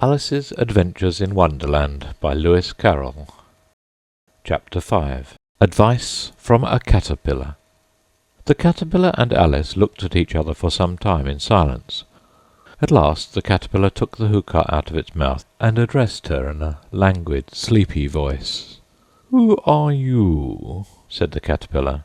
Alice's Adventures in Wonderland by Lewis Carroll. Chapter 5. Advice from a Caterpillar. The caterpillar and Alice looked at each other for some time in silence. At last the caterpillar took the hookah out of its mouth and addressed her in a languid, sleepy voice. "Who are you?" said the caterpillar.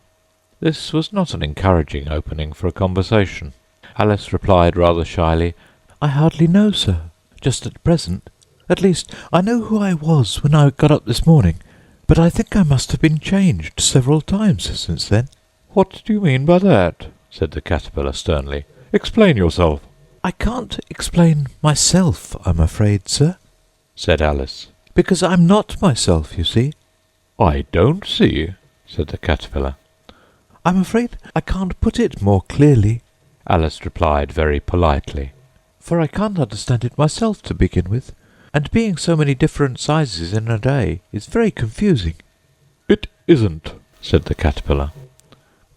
This was not an encouraging opening for a conversation. Alice replied rather shyly, "I hardly know, sir. Just at present. At least, I know who I was when I got up this morning, but I think I must have been changed several times since then." "What do you mean by that?" said the caterpillar sternly. "Explain yourself." "I can't explain myself, I'm afraid, sir," said Alice, "because I'm not myself, you see." "I don't see," said the caterpillar. "I'm afraid I can't put it more clearly," Alice replied very politely, "for I can't understand it myself to begin with, and being so many different sizes in a day is very confusing." "It isn't," said the caterpillar.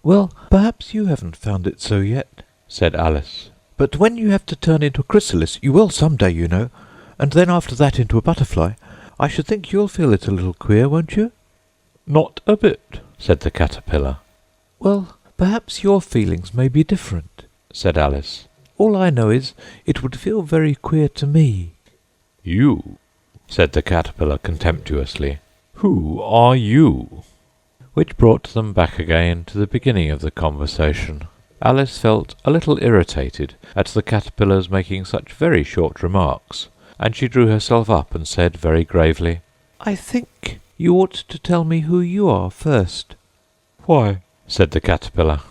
"Well, perhaps you haven't found it so yet," said Alice. "But when you have to turn into a chrysalis, you will some day, you know, and then after that into a butterfly, I should think you'll feel it a little queer, won't you?" "Not a bit," said the caterpillar. "Well, perhaps your feelings may be different," said Alice. "All I know is it would feel very queer to me." "You," said the caterpillar contemptuously. "Who are you?" Which brought them back again to the beginning of the conversation. Alice felt a little irritated at the caterpillar's making such very short remarks, and she drew herself up and said very gravely, "I think you ought to tell me who you are first." "Why?" said the caterpillar.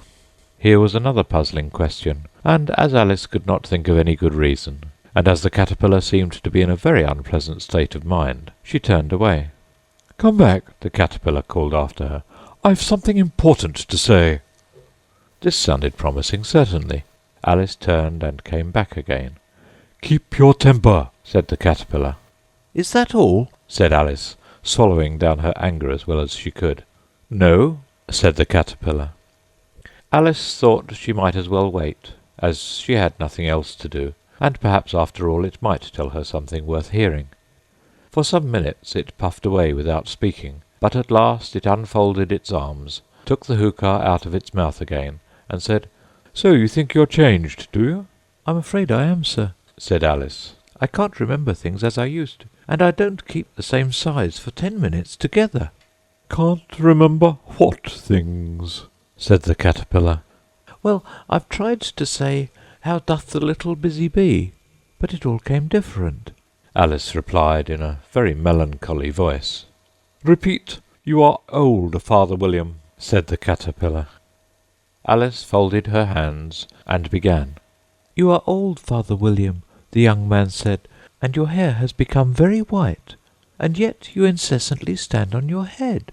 Here was another puzzling question, and as Alice could not think of any good reason, and as the caterpillar seemed to be in a very unpleasant state of mind, she turned away. "Come back," the caterpillar called after her. "I've something important to say." This sounded promising, certainly. Alice turned and came back again. "Keep your temper," said the caterpillar. "Is that all?" said Alice, swallowing down her anger as well as she could. "No," said the caterpillar. Alice thought she might as well wait, as she had nothing else to do, and perhaps after all it might tell her something worth hearing. For some minutes it puffed away without speaking, but at last it unfolded its arms, took the hookah out of its mouth again, and said, "So you think you're changed, do you?" "I'm afraid I am, sir," said Alice. "I can't remember things as I used to, and I don't keep the same size for 10 minutes together." "Can't remember what things?" said the caterpillar. "Well, I've tried to say, 'How doth the little busy bee?' but it all came different," Alice replied in a very melancholy voice. "Repeat, 'You are old, Father William,'" said the caterpillar. Alice folded her hands and began. "You are old, Father William," the young man said, "and your hair has become very white, and yet you incessantly stand on your head.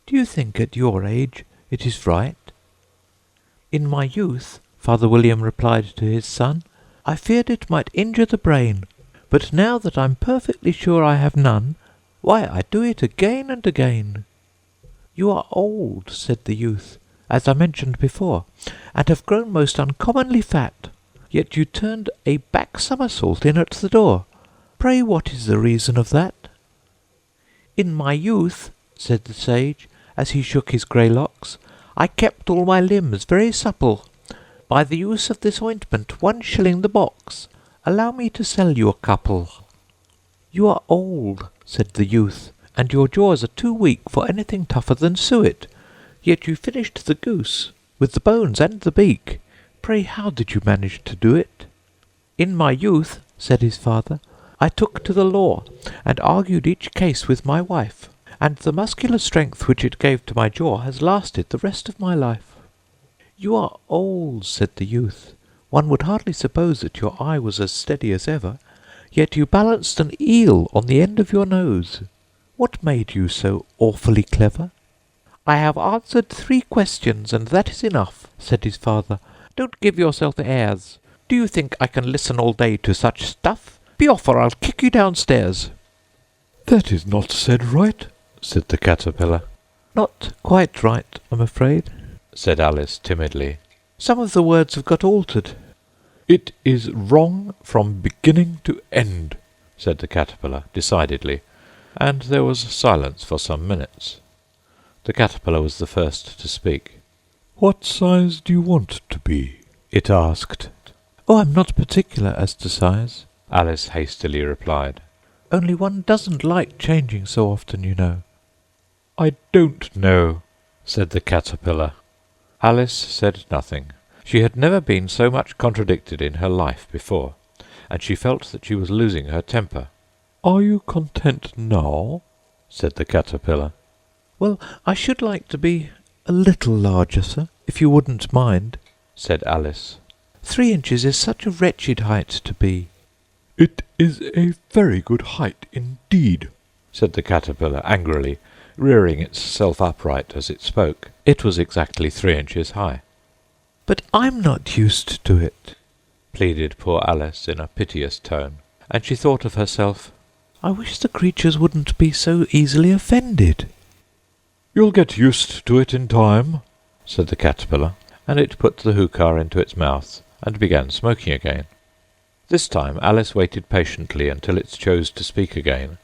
Do you think at your age it is right?" "In my youth," Father William replied to his son, "I feared it might injure the brain, but now that I'm perfectly sure I have none, why, I do it again and again." "You are old," said the youth, "as I mentioned before, and have grown most uncommonly fat, yet you turned a back somersault in at the door. Pray what is the reason of that?" "In my youth," said the sage, as he shook his grey locks, "I kept all my limbs very supple. By the use of this ointment, 1 shilling the box. Allow me to sell you a couple." "You are old," said the youth, "and your jaws are too weak for anything tougher than suet. Yet you finished the goose, with the bones and the beak. Pray how did you manage to do it?" "In my youth," said his father, "I took to the law, and argued each case with my wife, and the muscular strength which it gave to my jaw has lasted the rest of my life." "You are old," said the youth. "One would hardly suppose that your eye was as steady as ever, yet you balanced an eel on the end of your nose. What made you so awfully clever?" "I have answered 3 questions, and that is enough," said his father. "Don't give yourself airs. Do you think I can listen all day to such stuff? Be off, or I'll kick you downstairs." "That is not said right," said the caterpillar. "Not quite right, I'm afraid," said Alice timidly. "Some of the words have got altered." "It is wrong from beginning to end," said the caterpillar, decidedly, and there was silence for some minutes. The caterpillar was the first to speak. "What size do you want to be?" it asked. "Oh, I'm not particular as to size," Alice hastily replied. "Only one doesn't like changing so often, you know." "I don't know," said the caterpillar. Alice said nothing. She had never been so much contradicted in her life before, and she felt that she was losing her temper. "Are you content now?" said the caterpillar. "Well, I should like to be a little larger, sir, if you wouldn't mind," said Alice. 3 inches is such a wretched height to be." "It is a very good height indeed," said the caterpillar angrily, rearing itself upright as it spoke. It was exactly 3 inches high. "But I'm not used to it," pleaded poor Alice in a piteous tone, and she thought of herself, "I wish the creatures wouldn't be so easily offended." "You'll get used to it in time," said the caterpillar, and it put the hookah into its mouth and began smoking again. This time Alice waited patiently until it chose to speak again.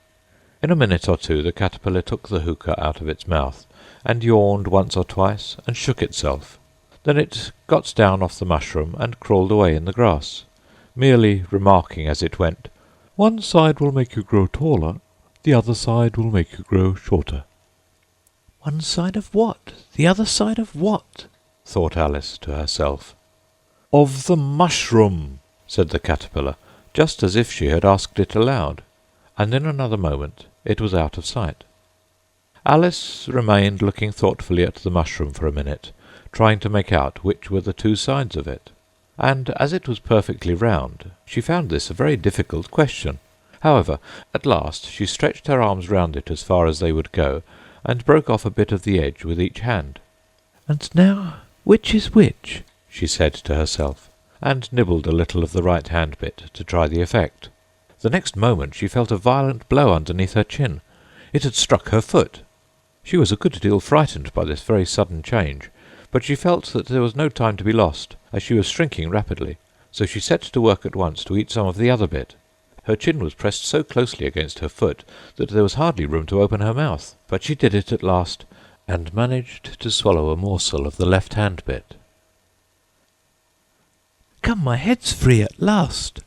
In a minute or two the caterpillar took the hookah out of its mouth, and yawned once or twice, and shook itself. Then it got down off the mushroom and crawled away in the grass, merely remarking as it went, "One side will make you grow taller, the other side will make you grow shorter." "One side of what? The other side of what?" thought Alice to herself. "Of the mushroom," said the caterpillar, just as if she had asked it aloud, and in another moment it was out of sight. Alice remained looking thoughtfully at the mushroom for a minute, trying to make out which were the 2 sides of it, and as it was perfectly round, she found this a very difficult question. However, at last she stretched her arms round it as far as they would go, and broke off a bit of the edge with each hand. "And now, which is which?" she said to herself, and nibbled a little of the right-hand bit to try the effect. The next moment she felt a violent blow underneath her chin. It had struck her foot. She was a good deal frightened by this very sudden change, but she felt that there was no time to be lost, as she was shrinking rapidly, so she set to work at once to eat some of the other bit. Her chin was pressed so closely against her foot that there was hardly room to open her mouth, but she did it at last, and managed to swallow a morsel of the left-hand bit. "Come, my head's free at last,"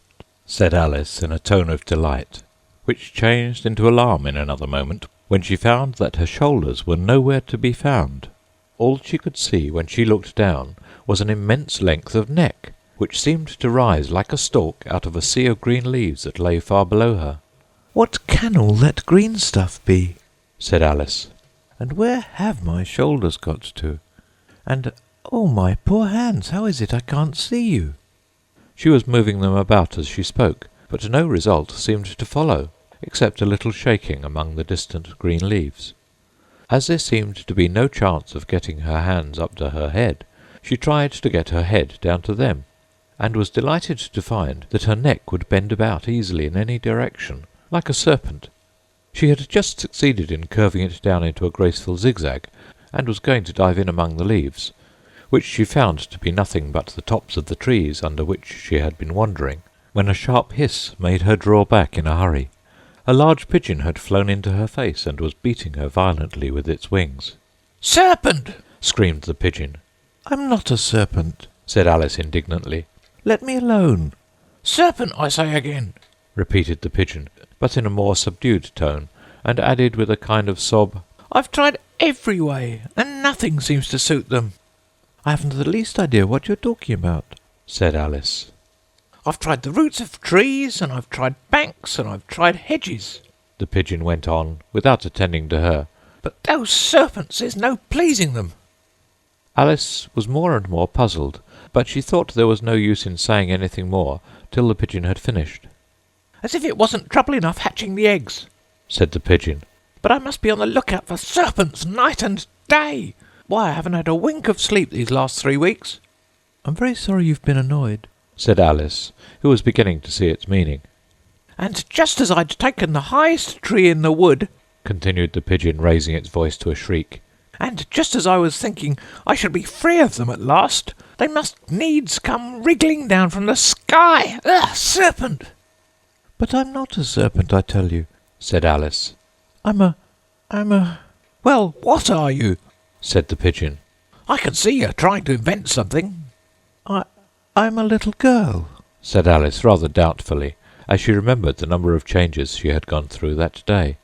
said Alice in a tone of delight, which changed into alarm in another moment, when she found that her shoulders were nowhere to be found. All she could see when she looked down was an immense length of neck, which seemed to rise like a stalk out of a sea of green leaves that lay far below her. "What can all that green stuff be?" said Alice. "And where have my shoulders got to? And, oh, my poor hands, how is it I can't see you?" She was moving them about as she spoke, but no result seemed to follow, except a little shaking among the distant green leaves. As there seemed to be no chance of getting her hands up to her head, she tried to get her head down to them, and was delighted to find that her neck would bend about easily in any direction, like a serpent. She had just succeeded in curving it down into a graceful zigzag, and was going to dive in among the leaves, which she found to be nothing but the tops of the trees under which she had been wandering, when a sharp hiss made her draw back in a hurry. A large pigeon had flown into her face and was beating her violently with its wings. "Serpent!" screamed the pigeon. "I'm not a serpent," said Alice indignantly. "Let me alone." "Serpent, I say again," repeated the pigeon, but in a more subdued tone, and added with a kind of sob, "I've tried every way, and nothing seems to suit them." "I haven't the least idea what you're talking about," said Alice. "I've tried the roots of trees, and I've tried banks, and I've tried hedges," the pigeon went on, without attending to her, "but those serpents, there's no pleasing them." Alice was more and more puzzled, but she thought there was no use in saying anything more till the pigeon had finished. "As if it wasn't trouble enough hatching the eggs," said the pigeon, "but I must be on the lookout for serpents night and day. Why, I haven't had a wink of sleep these last 3 weeks." "I'm very sorry you've been annoyed," said Alice, who was beginning to see its meaning. "And just as I'd taken the highest tree in the wood," continued the pigeon, raising its voice to a shriek, "and just as I was thinking I should be free of them at last, they must needs come wriggling down from the sky. Ugh, serpent!" "But I'm not a serpent, I tell you," said Alice. I'm a... Well, what are you?" said the pigeon. "I can see you're trying to invent something." I'm a little girl," said Alice rather doubtfully, as she remembered the number of changes she had gone through that day.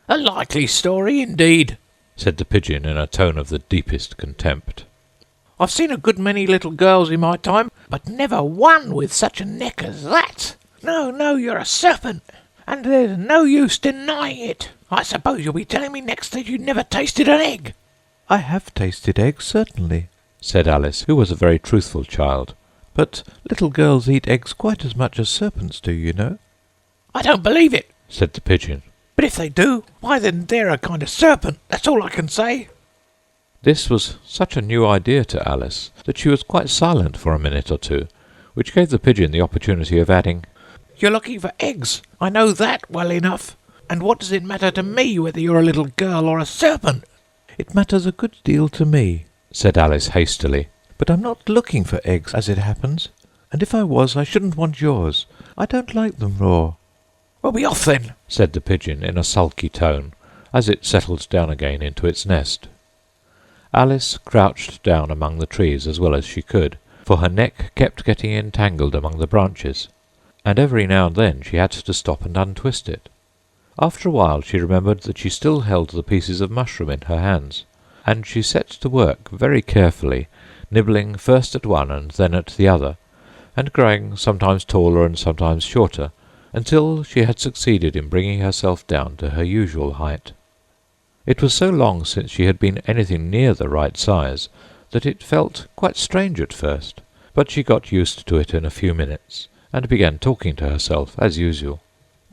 "A likely story indeed," said the pigeon in a tone of the deepest contempt. "I've seen a good many little girls in my time, but never one with such a neck as that. No, you're a serpent, and there's no use denying it. I suppose you'll be telling me next that you never tasted an egg." "I have tasted eggs, certainly," said Alice, who was a very truthful child. "but little girls eat eggs quite as much as serpents do, you know." "I don't believe it," said the pigeon. "but if they do, why then they're a kind of serpent, that's all I can say." This was such a new idea to Alice that she was quite silent for a minute or two, which gave the pigeon the opportunity of adding, "You're looking for eggs, I know that well enough. And what does it matter to me whether you're a little girl or a serpent?" "It matters a good deal to me," said Alice hastily. "but I'm not looking for eggs, as it happens. And if I was, I shouldn't want yours. I don't like them raw." "Well, be off then," said the pigeon in a sulky tone, as it settled down again into its nest. Alice crouched down among the trees as well as she could, for her neck kept getting entangled among the branches, and every now and then she had to stop and untwist it. After a while she remembered that she still held the pieces of mushroom in her hands, and she set to work very carefully, nibbling first at one and then at the other, and growing sometimes taller and sometimes shorter, until she had succeeded in bringing herself down to her usual height. It was so long since she had been anything near the right size that it felt quite strange at first, but she got used to it in a few minutes, and began talking to herself as usual.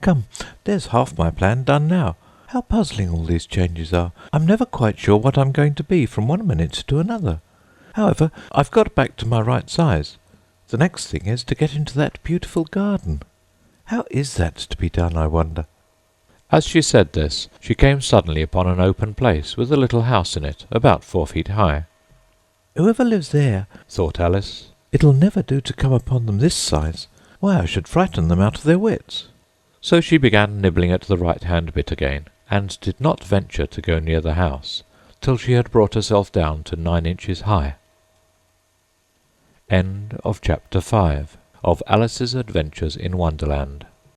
"Come, there's half my plan done now. How puzzling all these changes are! I'm never quite sure what I'm going to be from one minute to another. However, I've got back to my right size. The next thing is to get into that beautiful garden. How is that to be done, I wonder?" As she said this, she came suddenly upon an open place with a little house in it, about 4 feet high. "Whoever lives there," thought Alice, "it'll never do to come upon them this size. Why, I should frighten them out of their wits." So she began nibbling at the right-hand bit again, and did not venture to go near the house till she had brought herself down to 9 inches high. End of Chapter 5 of Alice's Adventures in Wonderland.